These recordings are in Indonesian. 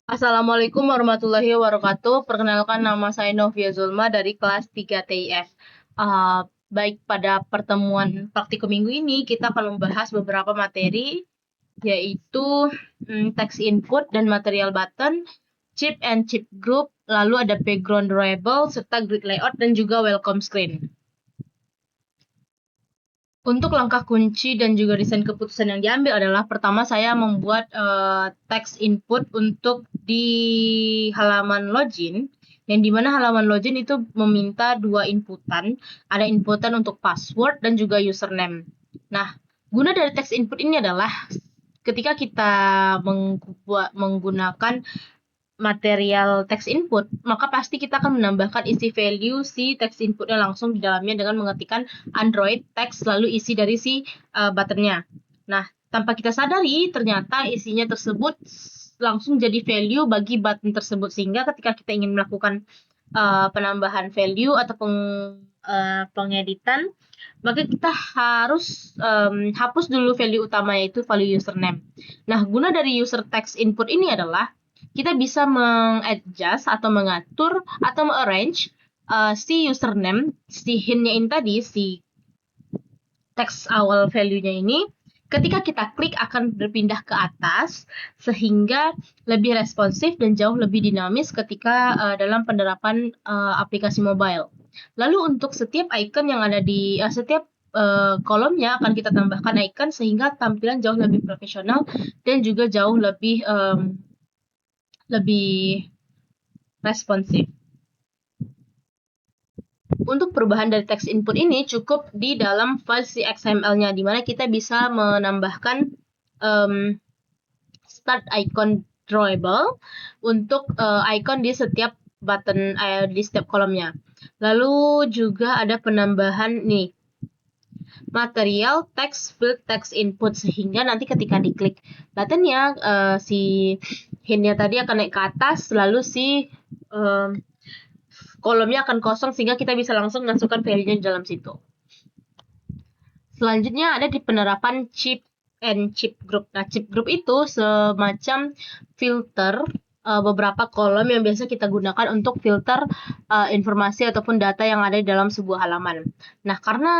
Assalamualaikum warahmatullahi wabarakatuh. Perkenalkan nama saya Novia Zulma dari kelas 3 TIF. Baik, pada pertemuan praktikum minggu ini kita akan membahas beberapa materi, yaitu text input dan material button, chip and chip group, lalu ada background drawable, serta grid layout dan juga welcome screen. Untuk langkah kunci dan juga desain keputusan yang diambil adalah pertama saya membuat text input untuk di halaman login, yang dimana halaman login itu meminta dua inputan, ada inputan untuk password dan juga username. Nah, guna dari text input ini adalah ketika kita menggunakan material text input, maka pasti kita akan menambahkan isi value si text inputnya langsung di dalamnya dengan mengetikkan Android text lalu isi dari si buttonnya. Nah, tanpa kita sadari ternyata isinya tersebut langsung jadi value bagi button tersebut, sehingga ketika kita ingin melakukan penambahan value atau pengeditan, maka kita harus hapus dulu value utama, yaitu value username. Nah, guna dari user text input ini adalah kita bisa mengadjust atau mengatur atau mengarrange si username, si hintnya ini tadi, si teks awal value-nya ini, ketika kita klik akan berpindah ke atas sehingga lebih responsif dan jauh lebih dinamis ketika dalam penerapan aplikasi mobile. Lalu untuk setiap icon yang ada di setiap kolomnya akan kita tambahkan icon sehingga tampilan jauh lebih profesional dan juga jauh lebih responsif. Untuk perubahan dari text input ini cukup di dalam file XML-nya, di mana kita bisa menambahkan start icon drawable untuk icon di setiap button di setiap kolomnya. Lalu juga ada penambahan nih material text field text input, sehingga nanti ketika diklik buttonnya si hintnya tadi akan naik ke atas, lalu si kolomnya akan kosong sehingga kita bisa langsung masukkan value-nya di dalam situ. Selanjutnya ada di penerapan chip and chip group. Nah, chip group itu semacam filter beberapa kolom yang biasa kita gunakan untuk filter informasi ataupun data yang ada di dalam sebuah halaman. Nah, karena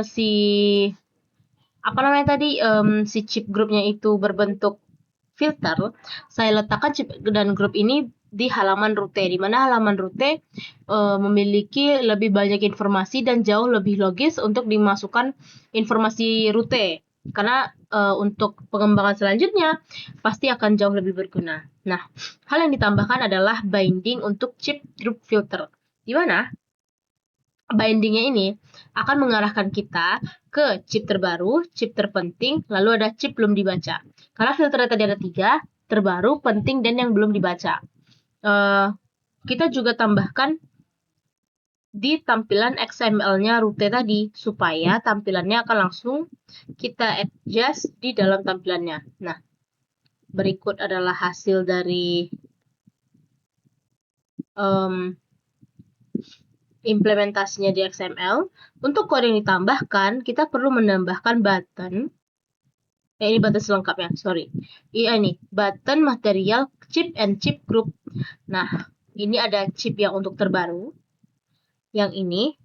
si chip groupnya itu berbentuk filter, saya letakkan chip dan group ini di halaman root, di mana halaman root memiliki lebih banyak informasi dan jauh lebih logis untuk dimasukkan informasi root. Karena untuk pengembangan selanjutnya pasti akan jauh lebih berguna. Nah, hal yang ditambahkan adalah binding untuk chip group filter, di mana bindingnya ini akan mengarahkan kita ke chip terbaru, chip terpenting, lalu ada chip belum dibaca. Karena filternya tadi ada 3, terbaru, penting, dan yang belum dibaca. Kita juga tambahkan di tampilan XML-nya root tadi, supaya tampilannya akan langsung kita adjust di dalam tampilannya. Nah, berikut adalah hasil dari implementasinya di XML. Untuk kode yang ditambahkan, kita perlu menambahkan button. Ini button selengkapnya, sorry. Ini button material chip and chip group. Nah, ini ada chip yang untuk terbaru, yang ini,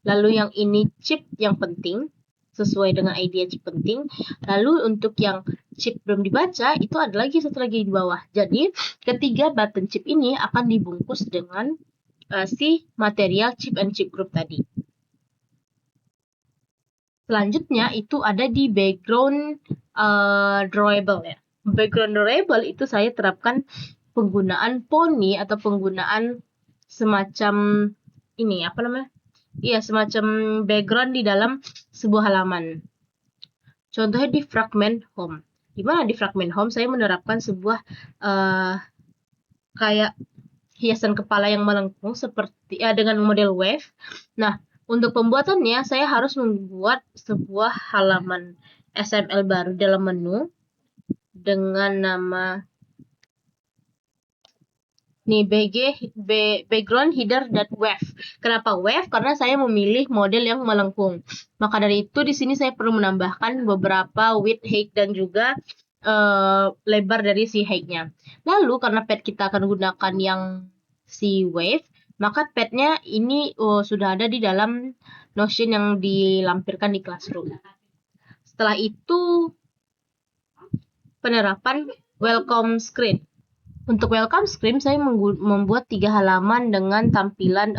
lalu yang ini chip yang penting, sesuai dengan idea chip penting. Lalu untuk yang chip belum dibaca, itu ada lagi satu lagi di bawah. Jadi, ketiga button chip ini akan dibungkus dengan si material chip and chip group tadi. Selanjutnya itu ada di background drawable ya. Background drawable itu saya terapkan penggunaan pony atau penggunaan semacam ini semacam background di dalam sebuah halaman. Contohnya di fragment home. Di mana di fragment home saya menerapkan sebuah kayak hiasan kepala yang melengkung seperti dengan model wave. Nah, untuk pembuatannya saya harus membuat sebuah halaman XML baru dalam menu dengan nama background header.wave. Kenapa wave? Karena saya memilih model yang melengkung. Maka dari itu di sini saya perlu menambahkan beberapa width, height, dan juga lebar dari si height-nya. Lalu karena pad kita akan gunakan yang si wave, maka padnya ini sudah ada di dalam Notion yang dilampirkan di Classroom. Setelah itu penerapan welcome screen. Untuk welcome screen saya membuat 3 halaman dengan tampilan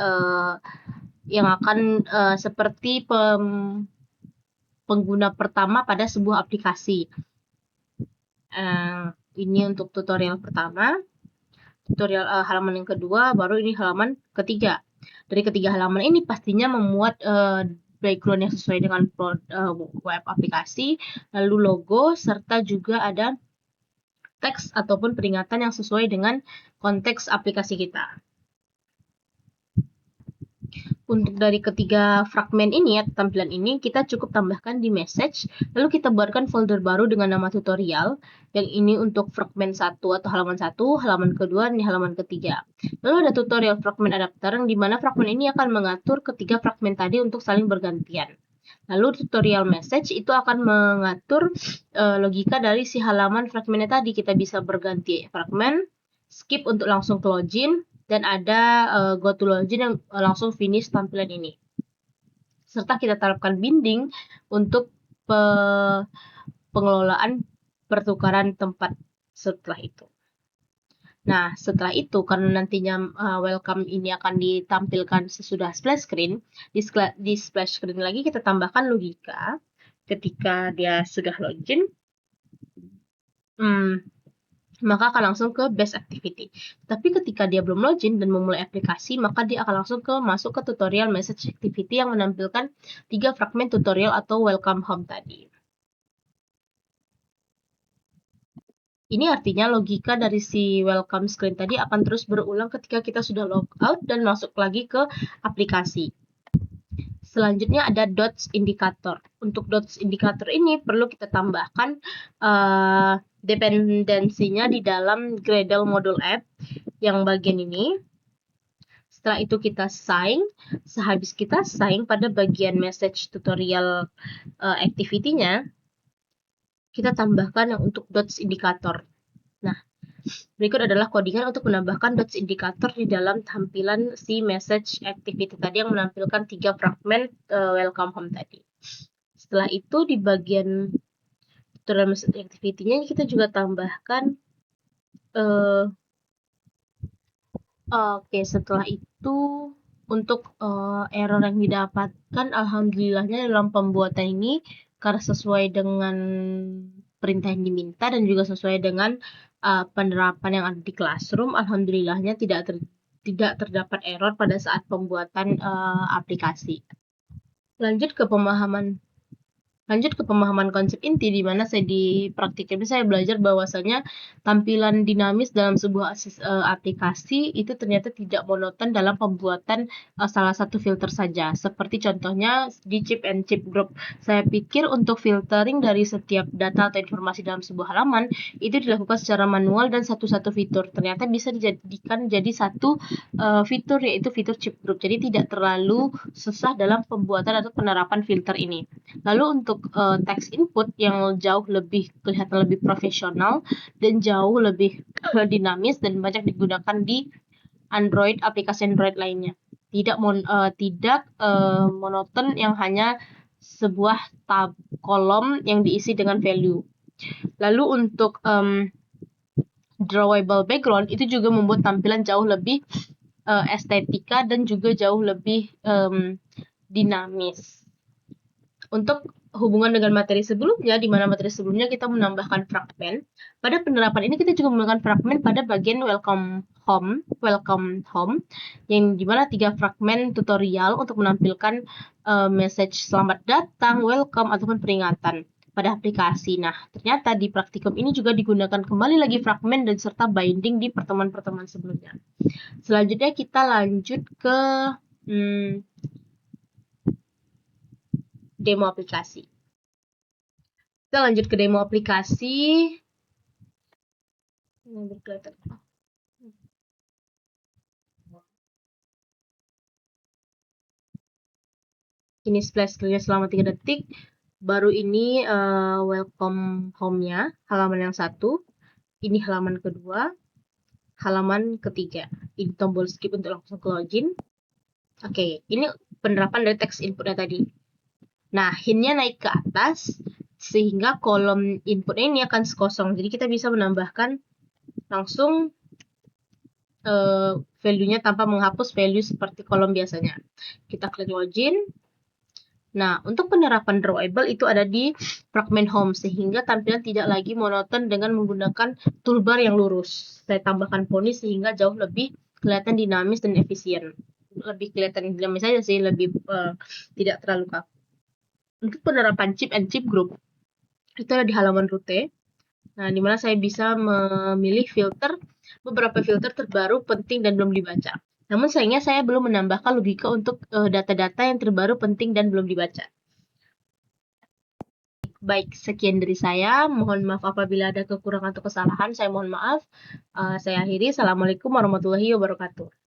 yang akan seperti pengguna pertama pada sebuah aplikasi. Ini untuk tutorial pertama, tutorial halaman yang kedua, baru ini halaman ketiga. Dari ketiga halaman ini pastinya memuat background yang sesuai dengan web aplikasi, lalu logo, serta juga ada teks ataupun peringatan yang sesuai dengan konteks aplikasi kita. Untuk dari ketiga fragmen ini ya, tampilan ini kita cukup tambahkan di message, lalu kita buatkan folder baru dengan nama tutorial, yang ini untuk fragmen 1 atau halaman 1, halaman kedua, ini halaman ketiga. Lalu ada tutorial fragmen adapter, yang dimana fragmen ini akan mengatur ketiga fragmen tadi untuk saling bergantian. Lalu tutorial message itu akan mengatur logika dari si halaman fragmennya tadi. Kita bisa berganti fragmen, skip untuk langsung ke login, dan ada go to login yang langsung finish tampilan ini. Serta kita terapkan binding untuk pengelolaan pertukaran tempat setelah itu. Nah, setelah itu, karena nantinya welcome ini akan ditampilkan sesudah splash screen, di splash screen lagi kita tambahkan logika ketika dia sudah login, maka akan langsung ke base activity. Tapi ketika dia belum login dan memulai aplikasi, maka dia akan langsung masuk ke tutorial message activity yang menampilkan 3 fragmen tutorial atau welcome home tadi. Ini artinya logika dari si welcome screen tadi akan terus berulang ketika kita sudah log out dan masuk lagi ke aplikasi. Selanjutnya ada dots indicator. Untuk dots indicator ini perlu kita tambahkan dependensinya di dalam Gradle module app yang bagian ini. Setelah itu kita sign. Sehabis kita sign pada bagian message tutorial activity-nya, kita tambahkan yang untuk dots indicator. Nah, berikut adalah codingan untuk menambahkan dots indicator di dalam tampilan si message activity tadi yang menampilkan 3 fragmen welcome home tadi. Setelah itu di bagian tutorial message activity-nya kita juga tambahkan setelah itu untuk error yang didapatkan, alhamdulillahnya dalam pembuatan ini karena sesuai dengan perintah yang diminta dan juga sesuai dengan penerapan yang ada di Classroom, alhamdulillahnya tidak terdapat error pada saat pembuatan aplikasi. Lanjut ke pemahaman konsep inti, di mana saya di praktikum saya belajar bahwasanya tampilan dinamis dalam sebuah aplikasi itu ternyata tidak monoton dalam pembuatan salah satu filter saja. Seperti contohnya di chip and chip group. Saya pikir untuk filtering dari setiap data atau informasi dalam sebuah halaman itu dilakukan secara manual dan satu-satu fitur. Ternyata bisa dijadikan jadi satu fitur, yaitu fitur chip group. Jadi tidak terlalu susah dalam pembuatan atau penerapan filter ini. Lalu untuk text input yang jauh lebih kelihatan lebih profesional dan jauh lebih dinamis dan banyak digunakan di Android, aplikasi Android lainnya. Tidak monoton yang hanya sebuah kolom yang diisi dengan value. Lalu untuk drawable background itu juga membuat tampilan jauh lebih estetika dan juga jauh lebih dinamis. Untuk hubungan dengan materi sebelumnya, di mana materi sebelumnya kita menambahkan fragmen. Pada penerapan ini kita juga menggunakan fragmen pada bagian welcome home, yang dimana 3 fragmen tutorial untuk menampilkan message selamat datang, welcome, ataupun peringatan pada aplikasi. Nah, ternyata di praktikum ini juga digunakan kembali lagi fragmen dan serta binding di pertemuan-pertemuan sebelumnya. Selanjutnya kita lanjut ke demo aplikasi. Kita lanjut ke demo aplikasi. Ini splash screen-nya selama 3 detik. baru ini welcome home-nya, halaman yang satu. Ini halaman kedua, halaman ketiga. Ini tombol skip untuk langsung ke login. Oke, ini penerapan dari teks inputnya tadi. Nah, hint-nya naik ke atas, sehingga kolom input ini akan kosong. Jadi kita bisa menambahkan langsung value-nya tanpa menghapus value seperti kolom biasanya. Kita klik login. Nah, untuk penerapan drawable itu ada di fragment home, sehingga tampilan tidak lagi monoton dengan menggunakan toolbar yang lurus. Saya tambahkan poni sehingga jauh lebih kelihatan dinamis dan efisien. Lebih kelihatan dinamis saja sih, lebih tidak terlalu kaku. Untuk penerapan chip and chip group, itu ada di halaman root. Nah, di mana saya bisa memilih beberapa filter terbaru, penting, dan belum dibaca. Namun sayangnya saya belum menambahkan logika untuk data-data yang terbaru, penting, dan belum dibaca. Baik, sekian dari saya. Mohon maaf apabila ada kekurangan atau kesalahan. Saya mohon maaf. Saya akhiri. Assalamualaikum warahmatullahi wabarakatuh.